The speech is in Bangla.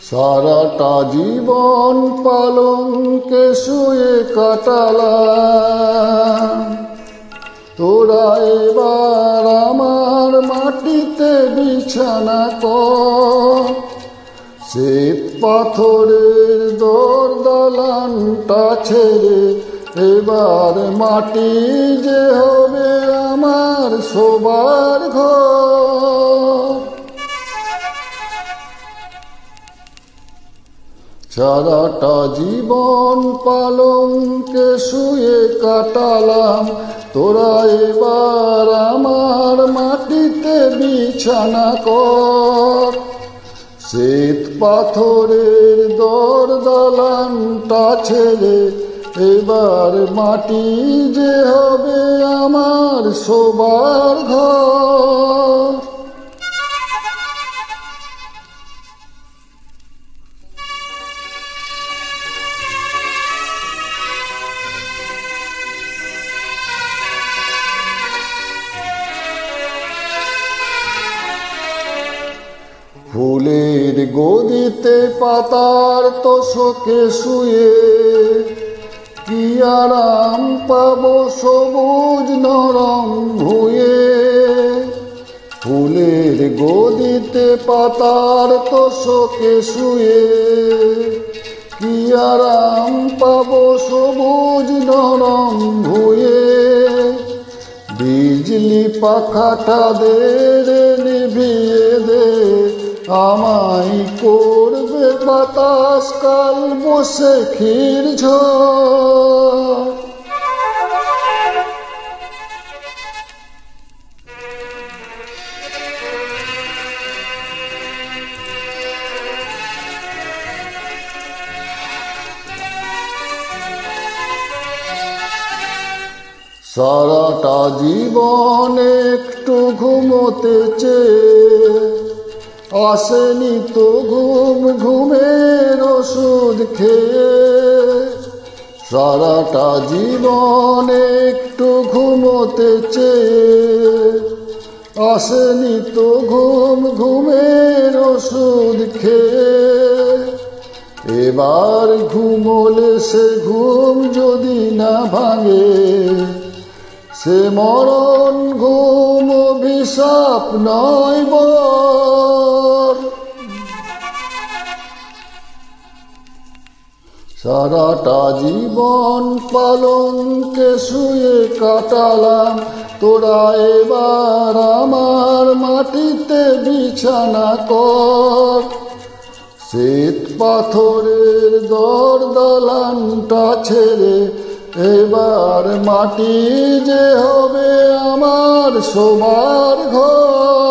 সারাটা জীবন পালঙ্কে শুয়ে কাটালাম, তোরা এবার আমার মাটিতে বিছানা কর। শ্বেত পাথরের দরদালানটা ছেড়ে এবার মাটি যে হবে আমার শোবার ঘর। সারাটা জীবন পালঙ্কে শুয়ে কাটালাম, তোরা এবার আমার মাটিতে বিছানা কর। শ্বেত পাথরের দরদালানটা ছেড়ে এবার মাটি যে হবে আমার শোবার ঘর। ফুলের গদিতে পাতার তোষকে শুয়ে কি আরাম পাবো সবুজ নরম ভুঁয়ে। ফুলের গদিতে পাতার তোষকে শুয়ে কি আরাম পাবো সবুজ নরম ভুঁয়ে। বিজলি পাখাটা দে রে নিভিয়ে দে, আমায় করবে বাতাস কাল বসে ক্ষীর ঝড়। সারাটা জীবন একটু ঘুমোতে চেয়ে আসেনি তো ঘুম, ঘুমের ওষুধ খেয়ে। সারাটা জীবন একটু ঘুমোতে চেয়ে আসেনি তো ঘুম, ঘুমের ওষুধ খেয়ে। এবার ঘুমোলে সে ঘুম যদি না ভাঙে, সে মরণ ঘুম অভিশাপ নয় বর। সারাটা জীবন পালঙ্কে শুয়ে কাটালাম, তোরা এবার আমার মাটিতে বিছানা কর। শ্বেত পাথরের দরদালানটা ছেড়ে এবার মাটি যে হবে আমার শোবার ঘর।